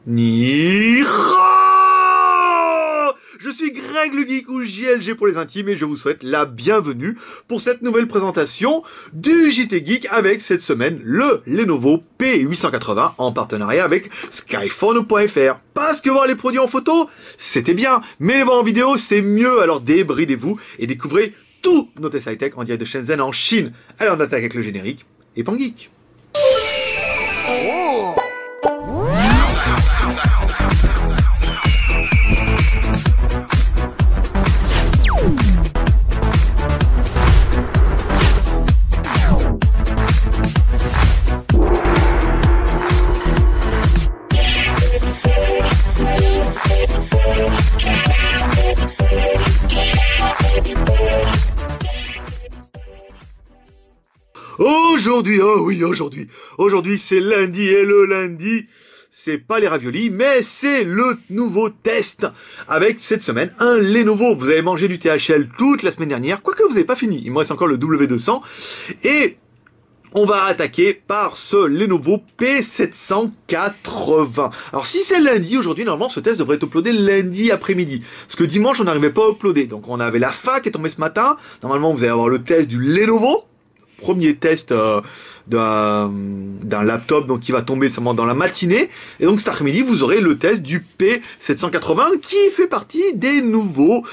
Ni Je suis Greg le Geek ou JLG pour les intimes et je vous souhaite la bienvenue pour cette nouvelle présentation du JT Geek avec cette semaine le Lenovo P880 en partenariat avec Skyphone.fr. Parce que voir les produits en photo, c'était bien, mais les voir en vidéo, c'est mieux, alors débridez-vous et découvrez tous nos tests high-tech en direct de Shenzhen en Chine. Alors on attaque avec le générique et Pan Geek. Oh. Aujourd'hui c'est lundi et le lundi, c'est pas les raviolis, mais c'est le nouveau test avec cette semaine un Lenovo. Vous avez mangé du THL toute la semaine dernière, quoique vous n'avez pas fini, il me reste encore le W200 et on va attaquer par ce Lenovo P780. Alors si c'est lundi, aujourd'hui normalement ce test devrait être uploadé lundi après-midi. Parce que dimanche on n'arrivait pas à uploader. Donc on avait la fac qui est tombée ce matin. Normalement vous allez avoir le test du Lenovo. Premier test d'un laptop donc qui va tomber seulement dans la matinée. Et donc cet après-midi vous aurez le test du P780 qui fait partie des nouveaux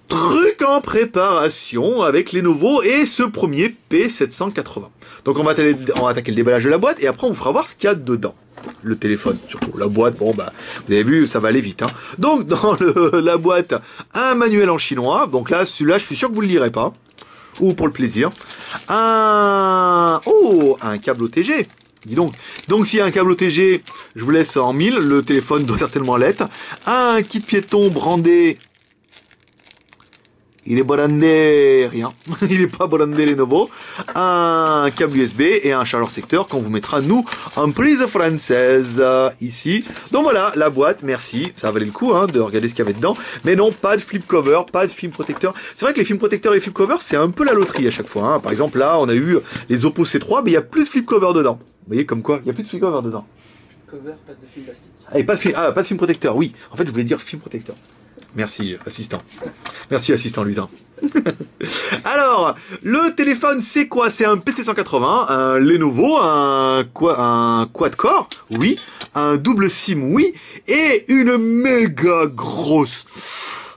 truc en préparation avec Lenovo et ce premier P780. Donc on va attaquer le déballage de la boîte et après on vous fera voir ce qu'il y a dedans. Le téléphone, surtout la boîte, bon bah vous avez vu ça va aller vite hein. Donc dans la boîte, un manuel en chinois, donc là celui-là je suis sûr que vous le lirez pas, ou pour le plaisir. Un câble OTG. Dis donc s'il y a un câble OTG, je vous laisse en 1000, le téléphone doit certainement l'être. Un kit piéton brandé. Il est brandé rien, il est pas brandé Lenovo. Un câble USB et un chargeur secteur qu'on vous mettra nous en prise française ici. Donc voilà la boîte, merci, ça valait le coup hein, de regarder ce qu'il y avait dedans. Mais non, pas de flip cover, pas de film protecteur. C'est vrai que les films protecteurs et les flip cover c'est un peu la loterie à chaque fois hein. Par exemple là on a eu les Oppo C3 mais il y a plus de flip cover dedans. Vous voyez comme quoi, il y a plus de flip cover dedans. Cover, pas de film plastique. Ah, et pas de film protecteur, oui. En fait je voulais dire film protecteur. Merci, assistant. Merci, assistant Luisin. Alors, le téléphone, c'est quoi? C'est un PC180, un Lenovo, un quad-core, oui, un double SIM, oui, et une méga grosse,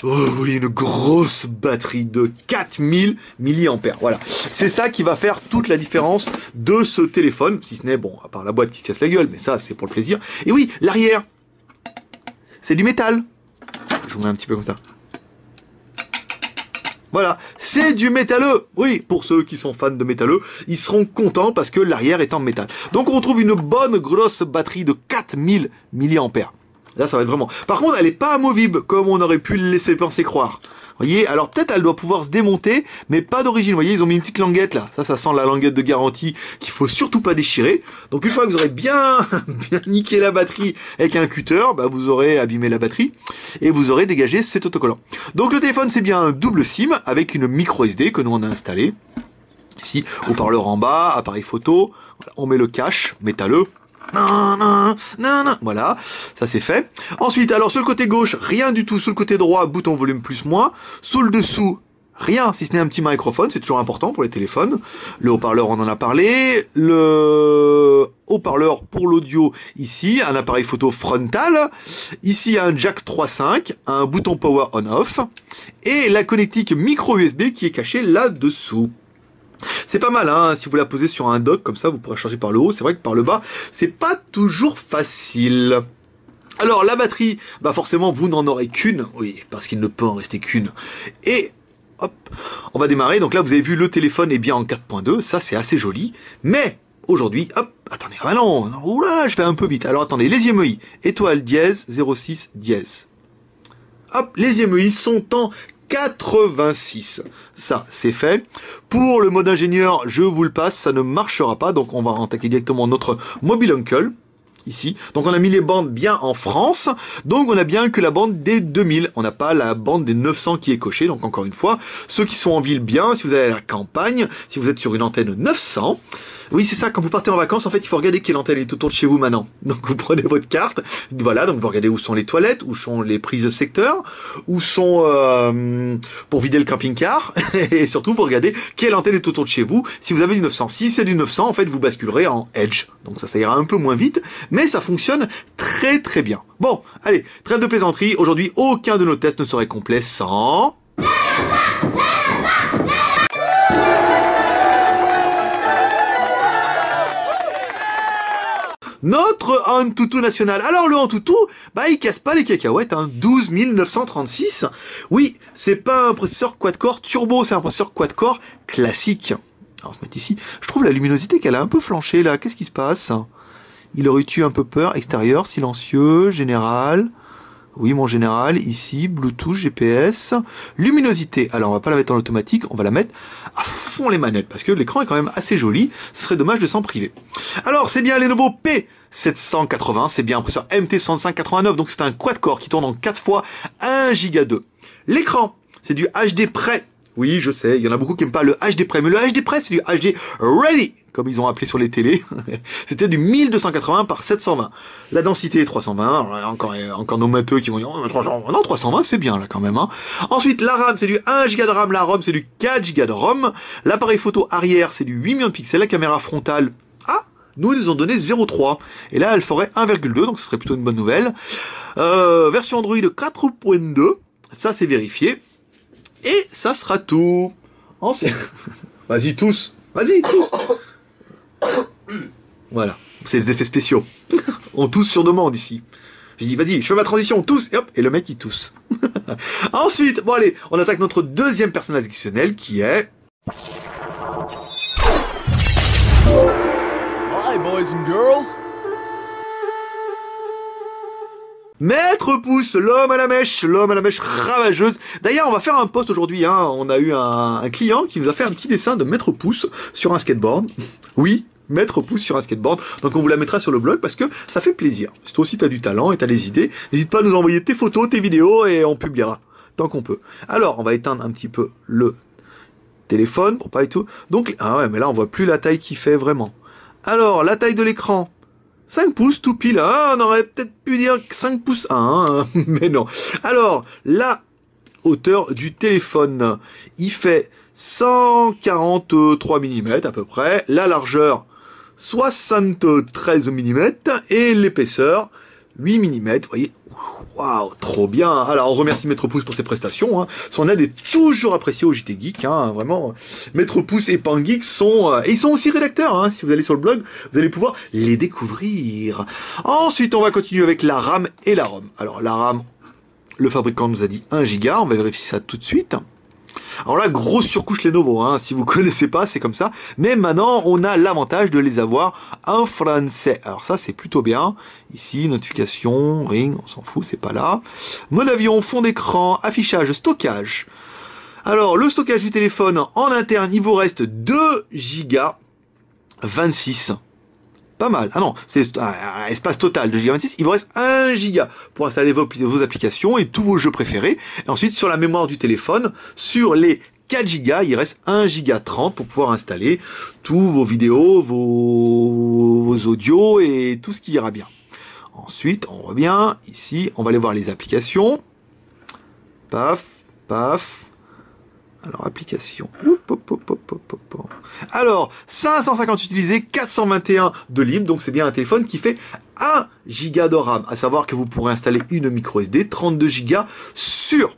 une grosse batterie de 4000 mAh. Voilà, c'est ça qui va faire toute la différence de ce téléphone, si ce n'est, bon, à part la boîte qui se casse la gueule, mais ça, c'est pour le plaisir. Et oui, l'arrière, c'est du métal. Je vous mets un petit peu comme ça. Voilà, c'est du métalleux. Oui, pour ceux qui sont fans de métalleux, ils seront contents parce que l'arrière est en métal. Donc on retrouve une bonne grosse batterie de 4000 mAh. Là, ça va être vraiment... Par contre, elle n'est pas amovible comme on aurait pu le laisser penser croire. Vous voyez, alors peut-être elle doit pouvoir se démonter, mais pas d'origine. Vous voyez, ils ont mis une petite languette là. Ça sent la languette de garantie qu'il faut surtout pas déchirer. Donc une fois que vous aurez bien niqué la batterie avec un cutter, bah, vous aurez abîmé la batterie et vous aurez dégagé cet autocollant. Donc le téléphone, c'est bien un double SIM avec une micro SD que nous on a installé. Ici, haut-parleur en bas, appareil photo. Voilà, on met le cache métalleux. Voilà, ça c'est fait. Ensuite, alors sur le côté gauche, rien du tout. Sur le côté droit, bouton volume plus moins. Sous le dessous, rien, si ce n'est un petit microphone, c'est toujours important pour les téléphones. Le haut-parleur, on en a parlé. Le haut-parleur pour l'audio, ici, un appareil photo frontal. Ici, un jack 3.5, un bouton power on-off. Et la connectique micro USB qui est cachée là-dessous. C'est pas mal, hein, si vous la posez sur un dock, comme ça, vous pourrez charger par le haut. C'est vrai que par le bas, c'est pas toujours facile. Alors, la batterie, bah forcément, vous n'en aurez qu'une. Oui, parce qu'il ne peut en rester qu'une. Et, hop, on va démarrer. Donc là, vous avez vu, le téléphone est bien en 4.2. Ça, c'est assez joli. Mais, aujourd'hui, hop, attendez, ah non, oula, je vais un peu vite. Alors, attendez, les IMEI, étoile dièse, 06 dièse. Hop, les IMEI sont en 86. Ça, c'est fait. Pour le mode ingénieur, je vous le passe, ça ne marchera pas. Donc, on va attaquer directement notre Mobile Uncle. Ici. Donc, on a mis les bandes bien en France. Donc, on a bien que la bande des 2000. On n'a pas la bande des 900 qui est cochée. Donc, encore une fois, ceux qui sont en ville, bien. Si vous allez à la campagne, si vous êtes sur une antenne 900, Oui, c'est ça, quand vous partez en vacances, en fait, il faut regarder quelle antenne est autour de chez vous maintenant. Donc vous prenez votre carte, voilà, donc vous regardez où sont les toilettes, où sont les prises de secteur, où sont pour vider le camping-car, et surtout vous regardez quelle antenne est autour de chez vous. Si vous avez du 900, si c'est du 900, en fait, vous basculerez en Edge. Donc ça ira un peu moins vite, mais ça fonctionne très très bien. Bon, allez, trêve de plaisanterie, aujourd'hui, aucun de nos tests ne serait complet sans... notre Antutu national. Alors le Antutu, bah il casse pas les cacahuètes, hein. 12 936. Oui, c'est pas un processeur quad-core turbo, c'est un processeur quad-core classique. Alors on va se mettre ici. Je trouve la luminosité qu'elle a un peu flanché là. Qu'est-ce qui se passe? Il aurait eu un peu peur. Extérieur, silencieux, général. Oui, mon général, ici, Bluetooth, GPS, luminosité. Alors, on va pas la mettre en automatique, on va la mettre à fond les manettes, parce que l'écran est quand même assez joli. Ce serait dommage de s'en priver. Alors, c'est bien les nouveaux P780, c'est bien un processeur MT6589, donc c'est un quad-core qui tourne en 4 fois 1 Go 2. L'écran, c'est du HD Pre. Oui, je sais, il y en a beaucoup qui n'aiment pas le HD Pre, mais le HD Pre, c'est du HD Ready, comme ils ont appelé sur les télés. C'était du 1280 par 720. La densité est 320. Alors, encore nos matheux qui vont dire, oh, 320. Non, 320, c'est bien, là, quand même, hein. Ensuite, la RAM, c'est du 1 Go de RAM. La ROM, c'est du 4 Go de ROM. L'appareil photo arrière, c'est du 8 millions de pixels. La caméra frontale, nous, ils nous ont donné 0,3. Et là, elle ferait 1,2, donc ce serait plutôt une bonne nouvelle. Version Android 4.2. Ça, c'est vérifié. Et ça sera tout. Vas-y, tous. Vas-y, tous. Voilà. C'est des effets spéciaux. On tousse sur demande ici. J'ai dit, vas-y, je fais ma transition, tous. Et hop, et le mec, il tousse. Ensuite, bon allez, on attaque notre deuxième personnage additionnel qui est... Hi, boys and girls. Maître Pouce, l'homme à la mèche ravageuse. D'ailleurs, on va faire un post aujourd'hui, hein. On a eu un client qui nous a fait un petit dessin de Maître Pouce sur un skateboard. Oui, Maître Pouce sur un skateboard. Donc on vous la mettra sur le blog parce que ça fait plaisir. Surtout si t'as du talent et t'as des idées, n'hésite pas à nous envoyer tes photos, tes vidéos et on publiera tant qu'on peut. Alors, on va éteindre un petit peu le téléphone pour pas et tout. Donc, ah ouais, mais là on voit plus la taille qu'il fait vraiment. Alors, la taille de l'écran. 5 pouces tout pile, on aurait peut-être pu dire 5 pouces 1, hein, mais non. Alors, la hauteur du téléphone, il fait 143 mm à peu près, la largeur 73 mm et l'épaisseur 8 mm, vous voyez. Waouh, trop bien. Alors, on remercie Maître Pouce pour ses prestations, hein. Son aide est toujours appréciée au JT Geek, hein. Vraiment. Maître Pouce et Pangeek sont, et ils sont aussi rédacteurs, hein. Si vous allez sur le blog, vous allez pouvoir les découvrir. Ensuite, on va continuer avec la RAM et la ROM. Alors, la RAM, le fabricant nous a dit 1 Go. On va vérifier ça tout de suite. Alors là, grosse surcouche Lenovo, hein. Si vous connaissez pas, c'est comme ça. Mais maintenant, on a l'avantage de les avoir en français. Alors ça, c'est plutôt bien. Ici, notification, ring, on s'en fout, c'est pas là. Mode avion, fond d'écran, affichage, stockage. Alors, le stockage du téléphone en interne, il vous reste 2 Go 26. Pas mal. Ah non, c'est un espace total de Go 26. Il vous reste 1 Go pour installer vos applications et tous vos jeux préférés. Et ensuite, sur la mémoire du téléphone, sur les 4 Go, il reste 1 Go 30 pour pouvoir installer tous vos vidéos, vos audios et tout ce qui ira bien. Ensuite, on revient ici, on va aller voir les applications. Paf, paf. Alors, application. Alors, 550 utilisés, 421 de libre, donc c'est bien un téléphone qui fait 1 Go de RAM. À savoir que vous pourrez installer une micro SD, 32 Go sur.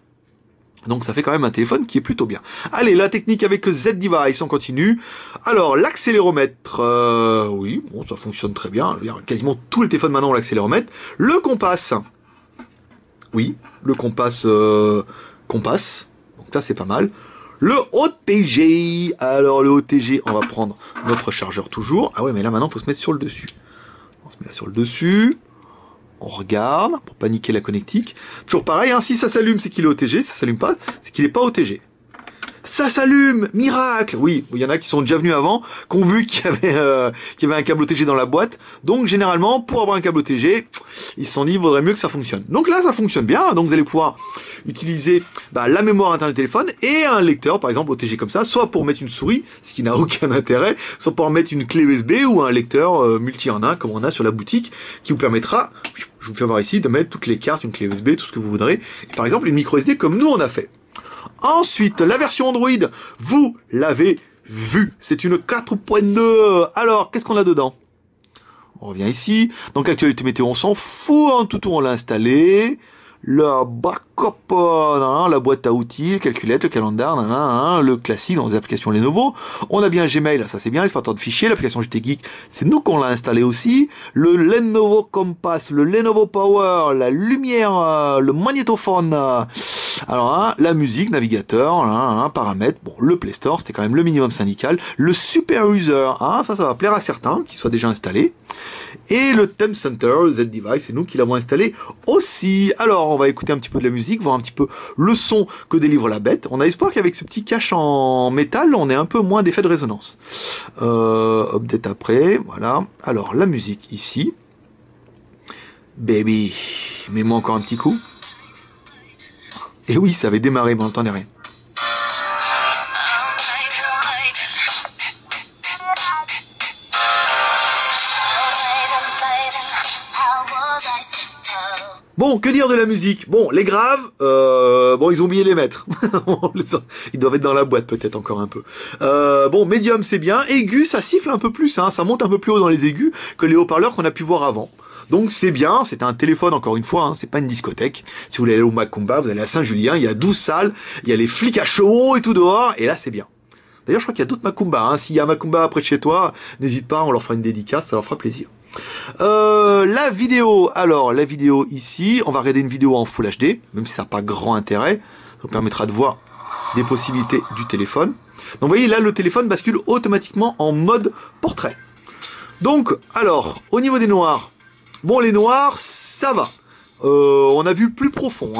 Donc ça fait quand même un téléphone qui est plutôt bien. Allez, la technique avec Z-Device, on continue. Alors, l'accéléromètre, oui, bon, ça fonctionne très bien. Quasiment tous les téléphones maintenant ont l'accéléromètre. Le compas, oui, le compas, donc là c'est pas mal. Le OTG, alors le OTG, on va prendre notre chargeur toujours. Ah ouais, mais là maintenant, il faut se mettre sur le dessus. On se met là sur le dessus. On regarde, pour pas niquer la connectique. Toujours pareil, hein, si ça s'allume, c'est qu'il est OTG. Si ça s'allume pas, c'est qu'il est pas OTG. Ça s'allume, miracle. Oui, il y en a qui sont déjà venus avant, qui ont vu qu'il y avait un câble OTG dans la boîte. Donc généralement, pour avoir un câble OTG, ils se sont dit, il vaudrait mieux que ça fonctionne. Donc là, ça fonctionne bien. Donc vous allez pouvoir utiliser la mémoire interne du téléphone et un lecteur, par exemple OTG comme ça, soit pour mettre une souris, ce qui n'a aucun intérêt, soit pour mettre une clé USB ou un lecteur multi en un, comme on a sur la boutique, qui vous permettra, je vous fais voir ici, de mettre toutes les cartes, une clé USB, tout ce que vous voudrez. Et par exemple, une micro SD comme nous on a fait. Ensuite, la version Android, vous l'avez vu, c'est une 4.2. Alors, qu'est-ce qu'on a dedans? On revient ici. Donc, actualité météo, on s'en fout. En tout on l'a installé. La backup, la boîte à outils, le calculette, le calendar, le classique dans les applications Lenovo. On a bien Gmail, ça c'est bien, l'explorateur de fichiers, l'application GT Geek, c'est nous qu'on l'a installé aussi. Le Lenovo Compass, le Lenovo Power, la lumière, le magnétophone. Alors, la musique, navigateur, paramètres, bon, le Play Store, c'était quand même le minimum syndical. Le Super User, ça va plaire à certains qui soient déjà installés. Et le Theme Center, Z-Device, c'est nous qui l'avons installé aussi. Alors, on va écouter un petit peu de la musique, voir un petit peu le son que délivre la bête. On a espoir qu'avec ce petit cache en métal, on ait un peu moins d'effet de résonance. Update après, voilà. Alors, la musique ici. Baby, mets-moi encore un petit coup. Et oui, ça avait démarré, mais on n'entendait rien. Bon, que dire de la musique? Bon, les graves, ils ont oublié les mettre. Ils doivent être dans la boîte peut-être encore un peu. Bon, médium c'est bien. Aigu, ça siffle un peu plus, ça monte un peu plus haut dans les aigus que les haut-parleurs qu'on a pu voir avant. Donc c'est bien, c'est un téléphone encore une fois, c'est pas une discothèque. Si vous voulez aller au Macumba, vous allez à Saint-Julien, il y a 12 salles, il y a les flics à chaud et tout dehors, et là c'est bien. D'ailleurs je crois qu'il y a d'autres Macumba, s'il y a un Macumba près de chez toi, n'hésite pas, on leur fera une dédicace, ça leur fera plaisir. La vidéo, alors la vidéo ici, on va regarder une vidéo en Full HD, même si ça n'a pas grand intérêt, ça nous permettra de voir des possibilités du téléphone. Donc vous voyez là le téléphone bascule automatiquement en mode portrait. Donc alors, au niveau des noirs, bon, les noirs, ça va. On a vu plus profond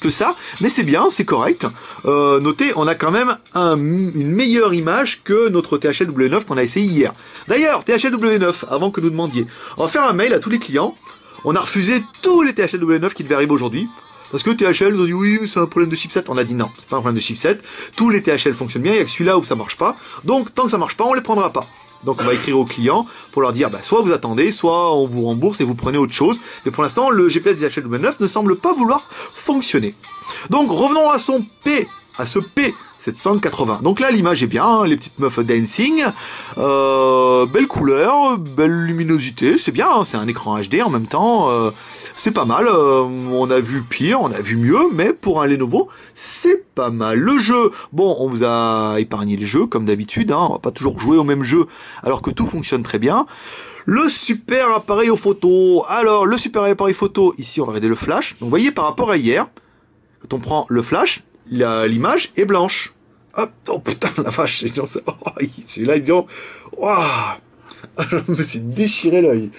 que ça, mais c'est bien, c'est correct. Notez, on a quand même une meilleure image que notre THL W9 qu'on a essayé hier. D'ailleurs, THL W9, avant que nous demandiez, on va faire un mail à tous les clients. On a refusé tous les THL W9 qui devaient arriver aujourd'hui. Parce que THL nous a dit oui, c'est un problème de chipset. On a dit non, c'est pas un problème de chipset. Tous les THL fonctionnent bien, il y a que celui-là où ça marche pas. Donc, tant que ça marche pas, on les prendra pas. Donc on va écrire aux clients pour leur dire soit vous attendez, soit on vous rembourse et vous prenez autre chose. Mais pour l'instant, le GPS DHL W9 ne semble pas vouloir fonctionner. Donc revenons à ce P780. Donc là l'image est bien, les petites meufs dancing, belle couleur, belle luminosité, c'est bien, c'est un écran HD en même temps, c'est pas mal, on a vu pire, on a vu mieux, mais pour un Lenovo, c'est pas mal. Le jeu, bon, on vous a épargné les jeux, comme d'habitude, on va pas toujours jouer au même jeu, alors que tout fonctionne très bien. Le super appareil photo, alors le super appareil photo, ici on va regarder le flash, donc vous voyez par rapport à hier, quand on prend le flash, l'image est blanche. Hop, oh putain la vache, celui-là, je me suis déchiré l'œil.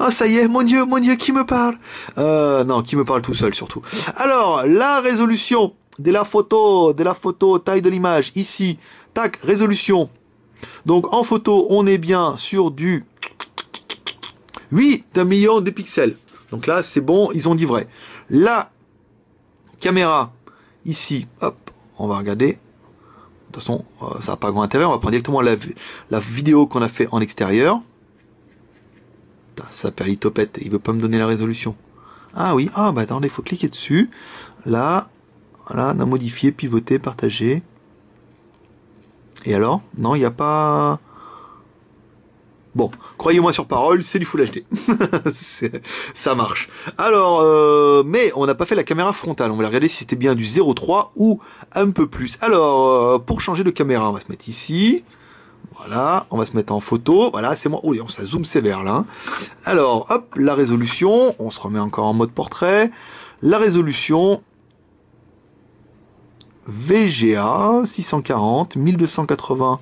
Ça y est, mon Dieu, qui me parle? Non, qui me parle tout seul surtout. Alors, la résolution de la photo, taille de l'image, ici, tac, résolution. Donc, en photo, on est bien sur du 8 millions de pixels. Donc là, c'est bon, ils ont dit vrai. La caméra, ici, hop, on va regarder. De toute façon, ça n'a pas grand intérêt. On va prendre directement la vidéo qu'on a fait en extérieur. Ça perlitopette, il veut pas me donner la résolution. Ah oui, attendez, il faut cliquer dessus. Là, voilà, on a modifié, pivoté, partagé. Et alors? Non, il n'y a pas... Bon, croyez-moi sur parole, c'est du Full HD. Ça marche. Alors, mais on n'a pas fait la caméra frontale. On va regarder si c'était bien du 0,3 ou un peu plus. Alors, pour changer de caméra, on va se mettre ici. Voilà, on va se mettre en photo. Voilà, c'est moi. Oh, ça zoom sévère là. Alors, hop, la résolution. On se remet encore en mode portrait. La résolution... VGA 640, 1280...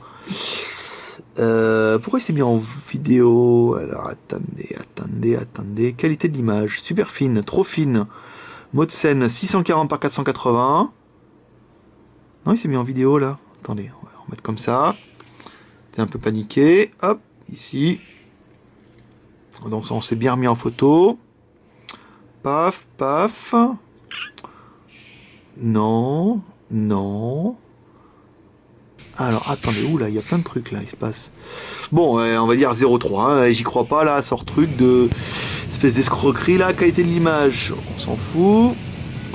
pourquoi il s'est mis en vidéo? Alors attendez. Qualité de l'image, super fine, trop fine. Mode scène 640 par 480. Non, il s'est mis en vidéo là. Attendez, on va remettre comme ça. C'est un peu paniqué. Hop, ici. Donc on s'est bien remis en photo. Paf, paf. Non, non. Alors, attendez, oula, il y a plein de trucs là, il se passe. Bon, on va dire 0,3, hein, j'y crois pas là, sort truc de... espèce d'escroquerie là, qualité de l'image, on s'en fout.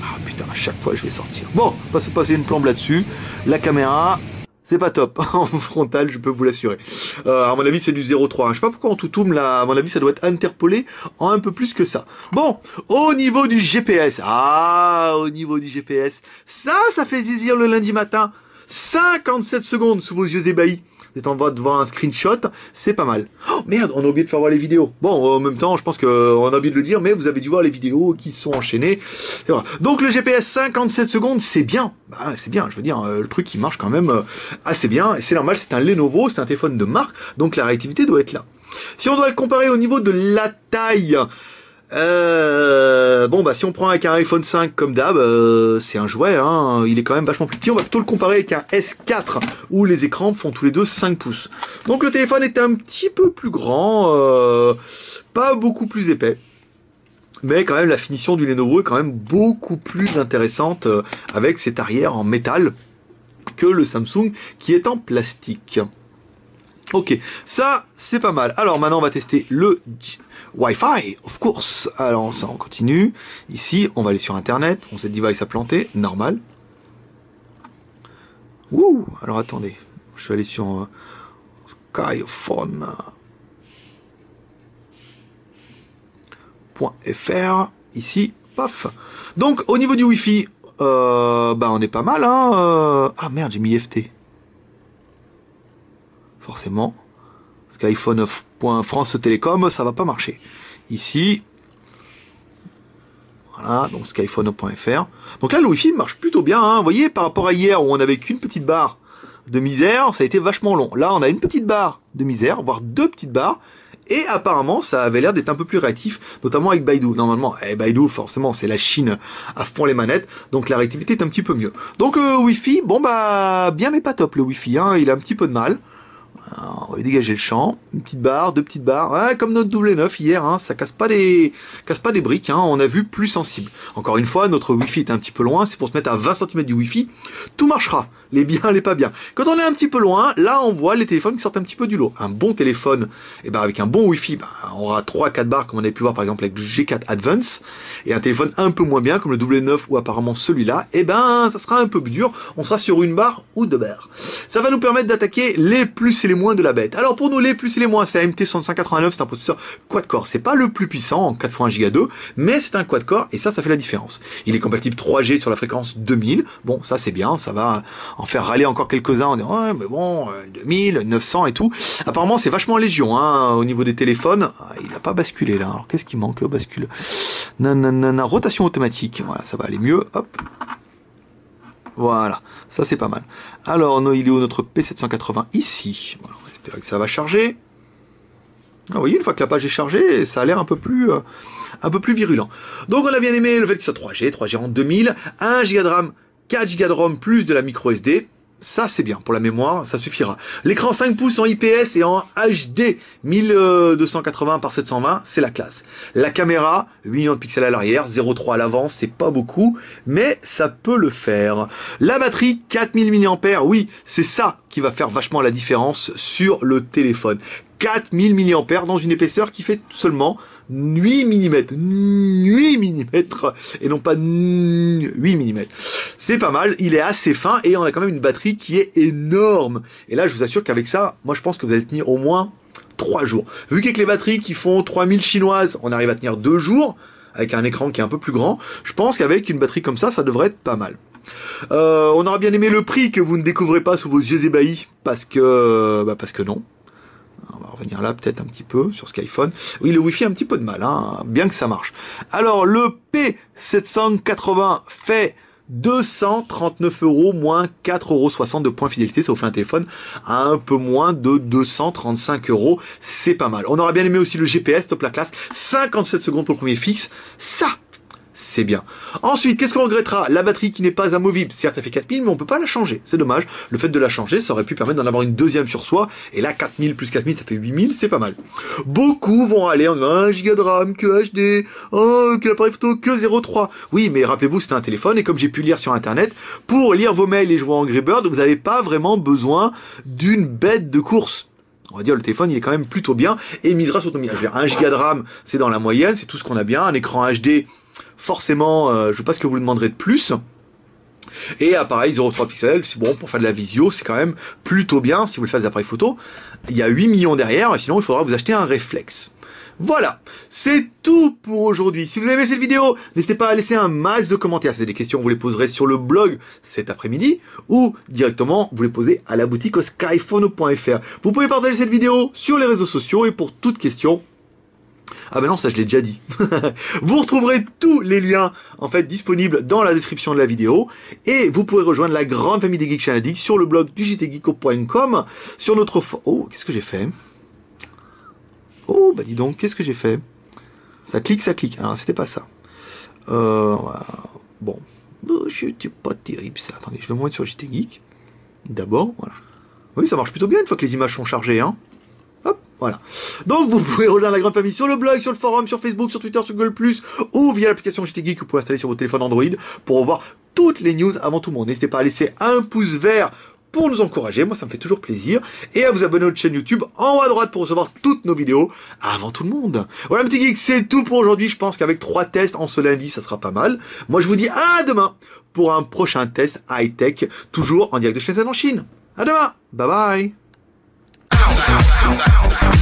Ah putain, à chaque fois je vais sortir. Bon, on va se passer une plombe là-dessus. La caméra, c'est pas top, en frontal, je peux vous l'assurer. À mon avis, c'est du 0,3, hein. Je sais pas pourquoi en toutoum là, à mon avis, ça doit être interpolé en un peu plus que ça. Bon, au niveau du GPS, au niveau du GPS, ça fait zizir le lundi matin. 57 secondes sous vos yeux ébahis. Vous êtes en voie de voir un screenshot, c'est pas mal. Oh merde, on a oublié de faire voir les vidéos. Bon, en même temps, je pense qu'on a oublié de le dire, mais vous avez dû voir les vidéos qui sont enchaînées. Donc le GPS 57 secondes, c'est bien. Bah, c'est bien, je veux dire, le truc qui marche quand même assez bien. Et c'est normal, c'est un Lenovo, c'est un téléphone de marque, donc la réactivité doit être là. Si on doit le comparer au niveau de la taille... bon bah si on prend avec un iPhone 5 comme d'hab, c'est un jouet, hein, il est quand même vachement plus petit. On va plutôt le comparer avec un S4 où les écrans font tous les deux 5 pouces. Donc le téléphone est un petit peu plus grand, pas beaucoup plus épais. Mais quand même la finition du Lenovo est quand même beaucoup plus intéressante avec cette arrière en métal que le Samsung qui est en plastique. Ok, ça c'est pas mal. Alors maintenant on va tester le Wi-Fi, of course. Alors ça on continue. Ici on va aller sur internet. On sait device a planté, normal. Ouh, alors attendez. Je vais aller sur skyphone.fr. Ici, paf. Donc au niveau du Wi-Fi, bah on est pas mal, hein. Ah merde, j'ai mis IFT. Forcément, skyphone.france Télécom, ça va pas marcher. Ici, voilà, donc skyphone.fr. Donc là, le Wi-Fi marche plutôt bien, hein. Vous voyez, par rapport à hier où on avait qu'une petite barre de misère, ça a été vachement long. Là, on a une petite barre de misère, voire deux petites barres. Et apparemment, ça avait l'air d'être un peu plus réactif, notamment avec Baidu. Normalement, Baidu, forcément, c'est la Chine à fond les manettes, donc la réactivité est un petit peu mieux. Donc Wi-Fi, bon bah, bien mais pas top le Wi-Fi, hein. Il a un petit peu de mal. Alors, on va dégager le champ, une petite barre, deux petites barres, ouais, comme notre W9 hier, hein, ça casse pas les briques, hein, on a vu plus sensible. Encore une fois, notre Wi-Fi est un petit peu loin, c'est pour se mettre à 20 cm du Wi-Fi, tout marchera, les biens, les pas bien. Quand on est un petit peu loin, là on voit les téléphones qui sortent un petit peu du lot. Un bon téléphone, et ben avec un bon Wi-Fi, ben, on aura 3-4 barres comme on avait pu voir par exemple avec le G4 Advance, et un téléphone un peu moins bien comme le W9 ou apparemment celui-là, et ben ça sera un peu plus dur, on sera sur une barre ou deux barres. Ça va nous permettre d'attaquer les plus et les moins de la bête. Alors pour nous les plus et les moins, c'est AMT 6589, c'est un processeur quad-core. C'est pas le plus puissant en 4 x 1 Go 2, mais c'est un quad-core et ça fait la différence. Il est compatible 3G sur la fréquence 2000. Bon, ça c'est bien, ça va en faire râler encore quelques-uns en disant ouais, mais bon, 2000, 900 et tout. Apparemment, c'est vachement légion hein, au niveau des téléphones. Il a pas basculé là. Alors qu'est-ce qui manque le bascule? Nanana, rotation automatique. Voilà, ça va aller mieux. Hop. Voilà, ça c'est pas mal. Alors, il est où notre P780? Ici. Voilà, on va espérer que ça va charger. Ah, vous voyez, une fois que la page est chargée, ça a l'air un peu plus virulent. Donc on a bien aimé le fait que ce soit 3G en 2000, 1 Go de RAM, 4 Go de ROM plus de la micro SD. Ça c'est bien, pour la mémoire, ça suffira. L'écran 5 pouces en IPS et en HD 1280 par 720, c'est la classe. La caméra, 8 millions de pixels à l'arrière, 0,3 à l'avant, c'est pas beaucoup, mais ça peut le faire. La batterie, 4000 mAh, oui, c'est ça qui va faire vachement la différence sur le téléphone. 4000 mAh dans une épaisseur qui fait seulement 8 mm. 8 mm et non pas 8 mm. C'est pas mal, il est assez fin et on a quand même une batterie qui est énorme. Et là, je vous assure qu'avec ça, moi je pense que vous allez tenir au moins 3 jours. Vu qu'avec les batteries qui font 3000 chinoises, on arrive à tenir 2 jours avec un écran qui est un peu plus grand, je pense qu'avec une batterie comme ça devrait être pas mal. On aura bien aimé le prix que vous ne découvrez pas sous vos yeux ébahis parce que non. On va revenir là peut-être un petit peu sur Skyphone. Oui, le Wi-Fi a un petit peu de mal, hein, bien que ça marche. Alors, le P780 fait 239 € moins 4,60 € de points fidélité. Ça vous fait un téléphone à un peu moins de 235 €. C'est pas mal. On aura bien aimé aussi le GPS, top la classe. 57 secondes pour le premier fixe. c'est bien. Ensuite, qu'est-ce qu'on regrettera? La batterie qui n'est pas amovible. Certes, elle fait 4000, mais on peut pas la changer. C'est dommage. Le fait de la changer, ça aurait pu permettre d'en avoir une deuxième sur soi. Et là, 4000 plus 4000, ça fait 8000, c'est pas mal. Beaucoup vont aller en disant 1 Go de RAM, que HD, oh, que l'appareil photo, que 0.3. Oui, mais rappelez-vous, c'est un téléphone, et comme j'ai pu lire sur Internet, pour lire vos mails et jouer en Angry Bird, vous n'avez pas vraiment besoin d'une bête de course. On va dire le téléphone il est quand même plutôt bien et il misera sur ton millage. 1 Go de RAM c'est dans la moyenne, c'est tout ce qu'on a bien. Un écran HD forcément, je ne sais pas ce que vous le demanderez de plus. Et appareil 0.3 pixels, c'est bon pour faire de la visio, c'est quand même plutôt bien si vous le faites des appareils photo. Il y a 8 millions derrière, sinon il faudra vous acheter un réflexe. Voilà, c'est tout pour aujourd'hui. Si vous avez aimé cette vidéo, n'hésitez pas à laisser un max de commentaires. Si vous avez des questions, vous les poserez sur le blog cet après-midi ou directement vous les posez à la boutique au skyphone.fr. Vous pouvez partager cette vidéo sur les réseaux sociaux et pour toute question, ah ben non, ça je l'ai déjà dit. Vous retrouverez tous les liens en fait disponibles dans la description de la vidéo et vous pourrez rejoindre la grande famille des Geeks Channel Geeks sur le blog du jtgeeko.com sur notre oh, qu'est-ce que j'ai fait? Oh, bah dis donc, qu'est-ce que j'ai fait? Ça clique, ça clique. Alors, c'était pas ça. Bon. C'était pas terrible, ça. Attendez, je vais me mettre sur JT Geek. D'abord, voilà. Oui, ça marche plutôt bien une fois que les images sont chargées, hein. Hop, voilà. Donc, vous pouvez rejoindre la grande famille sur le blog, sur le forum, sur Facebook, sur Twitter, sur Google+, ou via l'application JT Geek que vous pouvez installer sur votre téléphone Android pour voir toutes les news avant tout le monde. N'hésitez pas à laisser un pouce vert pour nous encourager, moi ça me fait toujours plaisir, et à vous abonner à notre chaîne YouTube en haut à droite pour recevoir toutes nos vidéos avant tout le monde. Voilà mes petits geeks, c'est tout pour aujourd'hui, je pense qu'avec 3 tests en ce lundi, ça sera pas mal. Moi je vous dis à demain pour un prochain test high-tech, toujours en direct de Shenzhen en Chine. À demain, bye bye.